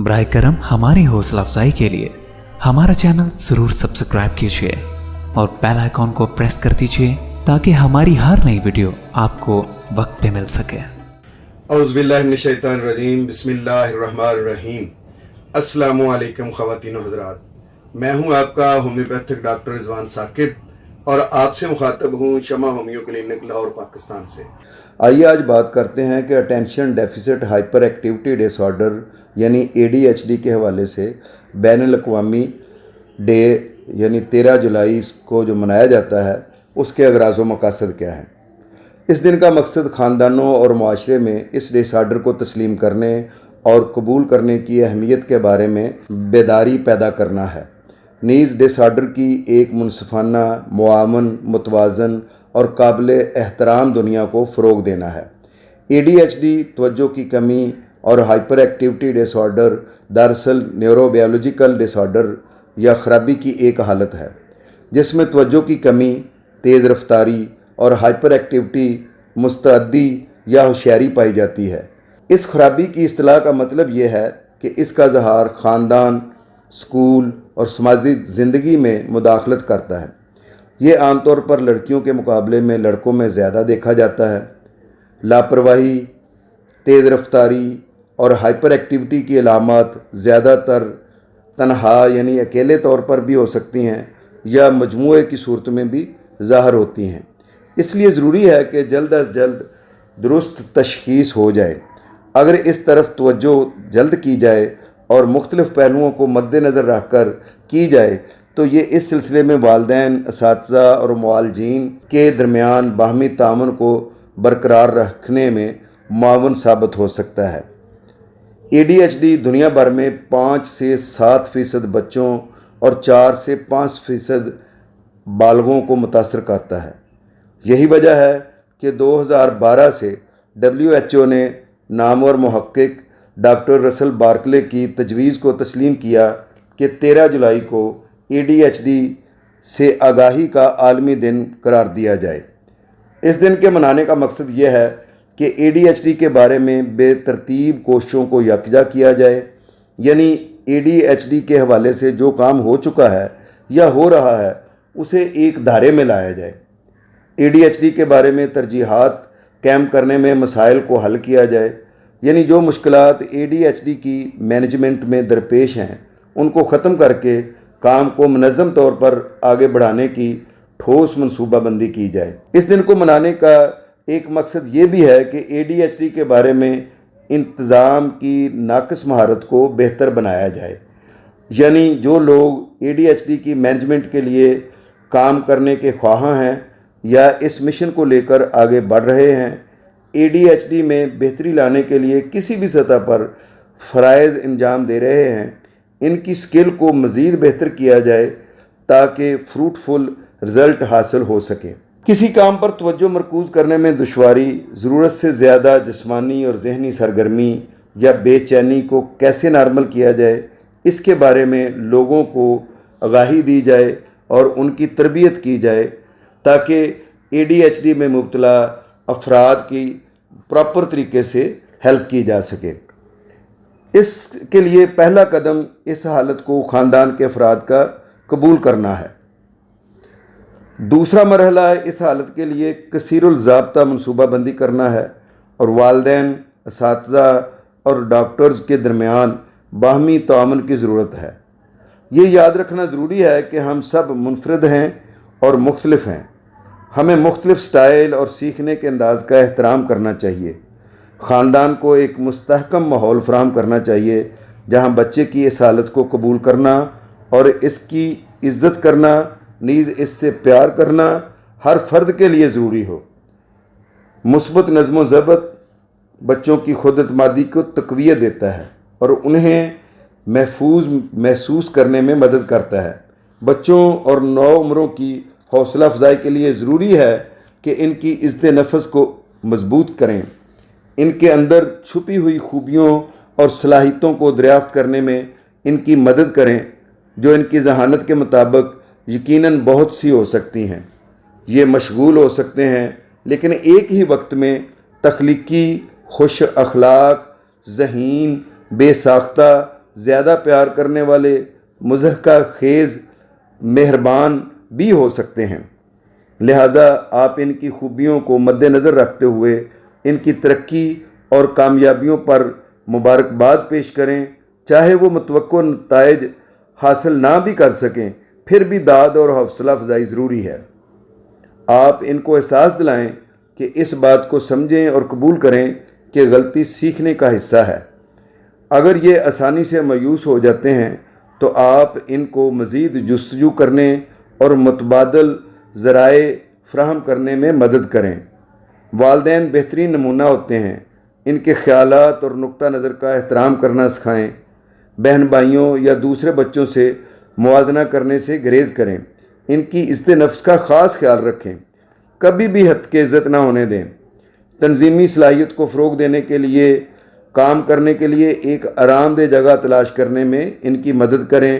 براہ کرم ہماری حوصلہ افزائی کے لیے ہمارا چینل ضرور سبسکرائب کیجیے اور بیل آئیکن کو پریس کر دیجیے تاکہ ہماری ہر نئی ویڈیو آپ کو وقت پہ مل سکے۔ اعوذ باللہ من الشیطان الرجیم، بسم اللہ الرحمن الرحیم۔ السلام علیکم خواتین و حضرات، میں ہوں آپ کا ہومیوپیتھک ڈاکٹر رضوان ثاقب اور آپ سے مخاطب ہوں شمع ہومیو کلینک لاہور پاکستان سے۔ آئیے آج بات کرتے ہیں کہ اٹینشن ڈیفیسٹ ہائپر ایکٹیویٹی ڈس آرڈر یعنی ADHD کے حوالے سے بین الاقوامی ڈے یعنی 13 جولائی کو جو منایا جاتا ہے اس کے اغراض و مقاصد کیا ہیں۔ اس دن کا مقصد خاندانوں اور معاشرے میں اس ڈس آرڈر کو تسلیم کرنے اور قبول کرنے کی اہمیت کے بارے میں بیداری پیدا کرنا ہے، نیز ڈس آرڈر کی ایک منصفانہ، معاون، متوازن اور قابل احترام دنیا کو فروغ دینا ہے۔ ADHD توجہ کی کمی اور ہائپر ایکٹیویٹی ڈس آرڈر دراصل نیورو بایولوجیکل ڈس آرڈر یا خرابی کی ایک حالت ہے جس میں توجہ کی کمی، تیز رفتاری اور ہائپر ایکٹیویٹی، مستعدی یا ہوشیاری پائی جاتی ہے۔ اس خرابی کی اصطلاح کا مطلب یہ ہے کہ اس کا ظہار خاندان، اسکول اور سماجی زندگی میں مداخلت کرتا ہے۔ یہ عام طور پر لڑکیوں کے مقابلے میں لڑکوں میں زیادہ دیکھا جاتا ہے۔ لاپرواہی، تیز رفتاری اور ہائپر ایکٹیویٹی کی علامات زیادہ تر تنہا یعنی اکیلے طور پر بھی ہو سکتی ہیں یا مجموعے کی صورت میں بھی ظاہر ہوتی ہیں۔ اس لیے ضروری ہے کہ جلد از جلد درست تشخیص ہو جائے۔ اگر اس طرف توجہ جلد کی جائے اور مختلف پہلوؤں کو مد نظر رکھ کر کی جائے تو یہ اس سلسلے میں والدین، اساتذہ اور معالجین کے درمیان باہمی تعاون کو برقرار رکھنے میں معاون ثابت ہو سکتا ہے۔ ADHD دنیا بھر میں 5 سے 7% بچوں اور 4 سے 5% بالغوں کو متاثر کرتا ہے۔ یہی وجہ ہے کہ 2012 سے WHO نے نامور محقق ڈاکٹر رسل بارکلے کی تجویز کو تسلیم کیا کہ 13 جولائی کو ADHD سے آگاہی کا عالمی دن قرار دیا جائے۔ اس دن کے منانے کا مقصد یہ ہے کہ ADHD کے بارے میں بے ترتیب کوششوں کو یکجا کیا جائے، یعنی ADHD کے حوالے سے جو کام ہو چکا ہے یا ہو رہا ہے اسے ایک دھارے میں لایا جائے۔ ADHD کے بارے میں ترجیحات قائم کرنے میں مسائل کو حل کیا جائے، یعنی جو مشکلات ADHD کی مینجمنٹ میں درپیش ہیں ان کو ختم کر کے کام کو منظم طور پر آگے بڑھانے کی ٹھوس منصوبہ بندی کی جائے۔ اس دن کو منانے کا ایک مقصد یہ بھی ہے کہ ADHD کے بارے میں انتظام کی ناقص مہارت کو بہتر بنایا جائے، یعنی جو لوگ ADHD کی مینجمنٹ کے لیے کام کرنے کے خواہاں ہیں یا اس مشن کو لے کر آگے بڑھ رہے ہیں، ADHD میں بہتری لانے کے لیے کسی بھی سطح پر فرائض انجام دے رہے ہیں، ان کی سکل کو مزید بہتر کیا جائے تاکہ فروٹفل رزلٹ حاصل ہو سکے۔ کسی کام پر توجہ مرکوز کرنے میں دشواری، ضرورت سے زیادہ جسمانی اور ذہنی سرگرمی یا بے چینی کو کیسے نارمل کیا جائے، اس کے بارے میں لوگوں کو آگاہی دی جائے اور ان کی تربیت کی جائے تاکہ ADHD میں مبتلا افراد کی پراپر طریقے سے ہیلپ کی جا سکے۔ اس کے لیے پہلا قدم اس حالت کو خاندان کے افراد کا قبول کرنا ہے۔ دوسرا مرحلہ اس حالت کے لیے کثیر الضابطہ منصوبہ بندی کرنا ہے اور والدین، اساتذہ اور ڈاکٹرز کے درمیان باہمی تعاون کی ضرورت ہے۔ یہ یاد رکھنا ضروری ہے کہ ہم سب منفرد ہیں اور مختلف ہیں۔ ہمیں مختلف سٹائل اور سیکھنے کے انداز کا احترام کرنا چاہیے۔ خاندان کو ایک مستحکم ماحول فراہم کرنا چاہیے جہاں بچے کی اس حالت کو قبول کرنا اور اس کی عزت کرنا، نیز اس سے پیار کرنا ہر فرد کے لیے ضروری ہو۔ مثبت نظم و ضبط بچوں کی خود اعتمادی کو تقویت دیتا ہے اور انہیں محفوظ محسوس کرنے میں مدد کرتا ہے۔ بچوں اور نو عمروں کی حوصلہ افزائی کے لیے ضروری ہے کہ ان کی عزت نفس کو مضبوط کریں، ان کے اندر چھپی ہوئی خوبیوں اور صلاحیتوں کو دریافت کرنے میں ان کی مدد کریں جو ان کی ذہانت کے مطابق یقیناً بہت سی ہو سکتی ہیں۔ یہ مشغول ہو سکتے ہیں لیکن ایک ہی وقت میں تخلیقی، خوش اخلاق، ذہین، بے ساختہ، زیادہ پیار کرنے والے، مضحکہ خیز، مہربان بھی ہو سکتے ہیں۔ لہٰذا آپ ان کی خوبیوں کو مد نظر رکھتے ہوئے ان کی ترقی اور کامیابیوں پر مبارکباد پیش کریں۔ چاہے وہ متوقع نتائج حاصل نہ بھی کر سکیں، پھر بھی داد اور حوصلہ افزائی ضروری ہے۔ آپ ان کو احساس دلائیں کہ اس بات کو سمجھیں اور قبول کریں کہ غلطی سیکھنے کا حصہ ہے۔ اگر یہ آسانی سے مایوس ہو جاتے ہیں تو آپ ان کو مزید جستجو کرنے اور متبادل ذرائع فراہم کرنے میں مدد کریں۔ والدین بہترین نمونہ ہوتے ہیں۔ ان کے خیالات اور نقطہ نظر کا احترام کرنا سکھائیں۔ بہن بھائیوں یا دوسرے بچوں سے موازنہ کرنے سے گریز کریں۔ ان کی عزت نفس کا خاص خیال رکھیں۔ کبھی بھی حد کی عزت نہ ہونے دیں۔ تنظیمی صلاحیت کو فروغ دینے کے لیے کام کرنے کے لیے ایک آرام دہ جگہ تلاش کرنے میں ان کی مدد کریں،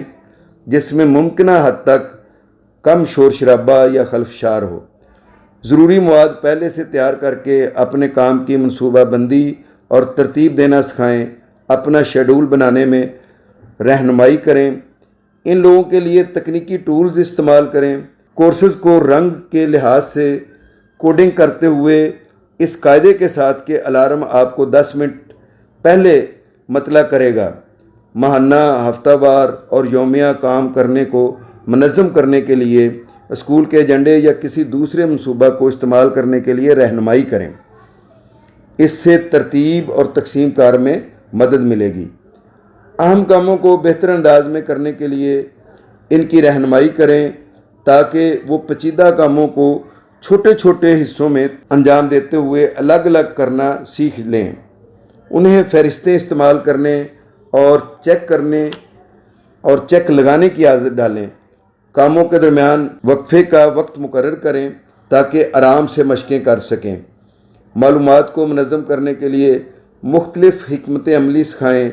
جس میں ممکنہ حد تک کم شور شرابہ یا خلفشار ہو۔ ضروری مواد پہلے سے تیار کر کے اپنے کام کی منصوبہ بندی اور ترتیب دینا سکھائیں۔ اپنا شیڈول بنانے میں رہنمائی کریں۔ ان لوگوں کے لیے تکنیکی ٹولز استعمال کریں۔ کورسز کو رنگ کے لحاظ سے کوڈنگ کرتے ہوئے اس قاعدے کے ساتھ کہ الارم آپ کو 10 منٹ پہلے مطلع کرے گا۔ ماہانہ، ہفتہ وار اور یومیہ کام کرنے کو منظم کرنے کے لیے اسکول کے ایجنڈے یا کسی دوسرے منصوبہ کو استعمال کرنے کے لیے رہنمائی کریں۔ اس سے ترتیب اور تقسیم کار میں مدد ملے گی۔ اہم کاموں کو بہتر انداز میں کرنے کے لیے ان کی رہنمائی کریں تاکہ وہ پیچیدہ کاموں کو چھوٹے چھوٹے حصوں میں انجام دیتے ہوئے الگ الگ کرنا سیکھ لیں۔ انہیں فہرستیں استعمال کرنے اور چیک لگانے کی عادت ڈالیں۔ کاموں کے درمیان وقفے کا وقت مقرر کریں تاکہ آرام سے مشقیں کر سکیں۔ معلومات کو منظم کرنے کے لیے مختلف حکمت عملی سکھائیں۔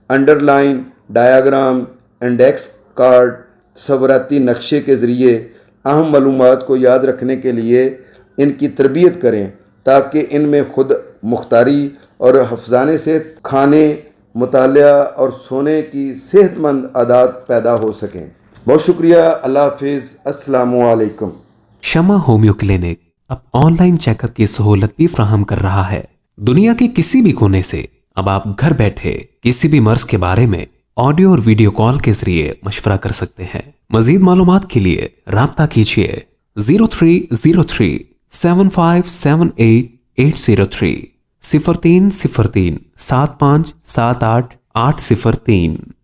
Underline, diagram, index card, تصوراتی نقشے کے ذریعے اہم معلومات کو یاد رکھنے کے لیے ان کی تربیت کریں تاکہ ان میں خود مختاری اور حفظانے سے کھانے، مطالعہ اور سونے کی صحت مند عادات پیدا ہو سکیں۔ بہت شکریہ۔ اللہ حافظ۔ السلام علیکم۔ شمع ہومیو کلینک اب آن لائن چیک اپ کی سہولت بھی فراہم کر رہا ہے۔ دنیا کے کسی بھی کونے سے اب آپ گھر بیٹھے کسی بھی مرض کے بارے میں آڈیو اور ویڈیو کال کے ذریعے مشورہ کر سکتے ہیں۔ مزید معلومات کے لیے رابطہ کیجیے 0303 7578 803 0303 7578 803۔